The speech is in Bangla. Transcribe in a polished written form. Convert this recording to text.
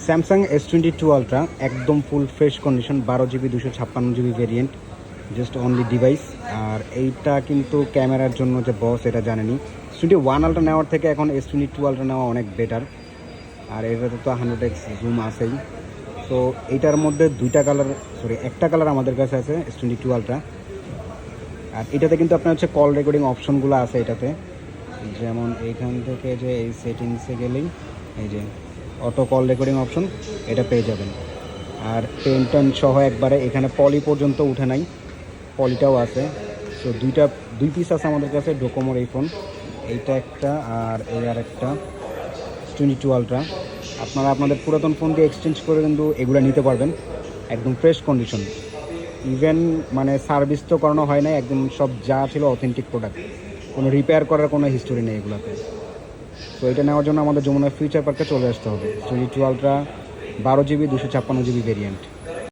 স্যামসাং S22 আলট্রা একদম full fresh condition, 12 GB 256 GB variant, just only device. আর এইটা কিন্তু ক্যামেরার জন্য যে বস এটা জানেনি, S21 আলট্রা নেওয়ার থেকে এখন S22 আলট্রা নেওয়া অনেক বেটার। আর এটাতে তো 100x জুম আছেই। তো এইটার মধ্যে একটা কালার আমাদের কাছে আছে S22 আলট্রা। আর এটাতে কিন্তু আপনার হচ্ছে কল রেকর্ডিং অপশনগুলো আছে এটাতে, যেমন এইখান থেকে যে এই সেটিংসে গেলেই এই যে অটো কল রেকর্ডিং অপশন এটা পেয়ে যাবেন। আর পেন সহ একবারে এখানে পলি পর্যন্ত উঠে নাই, পলিটাও আছে। তো দুই পিস আছে আমাদের কাছে ডোকোমোর এই ফোন, এইটা একটা আর এই আর একটা S22 আলট্রা। আপনারা আপনাদের পুরাতন ফোন দিয়ে এক্সচেঞ্জ করে কিন্তু এগুলো নিতে পারবেন, একদম ফ্রেশ কন্ডিশন। ইভেন মানে সার্ভিস তো করানো হয় না, একদম সব যা ছিল অথেন্টিক প্রোডাক্ট, কোনো রিপেয়ার করার কোনো হিস্টোরি নেই এগুলোতে। তো এটা নেওয়ার জন্য আমাদের যমুনা ফিউচার পার্কে চলে আসতে হবে। S22 ultra 12 GB 256 GB variant.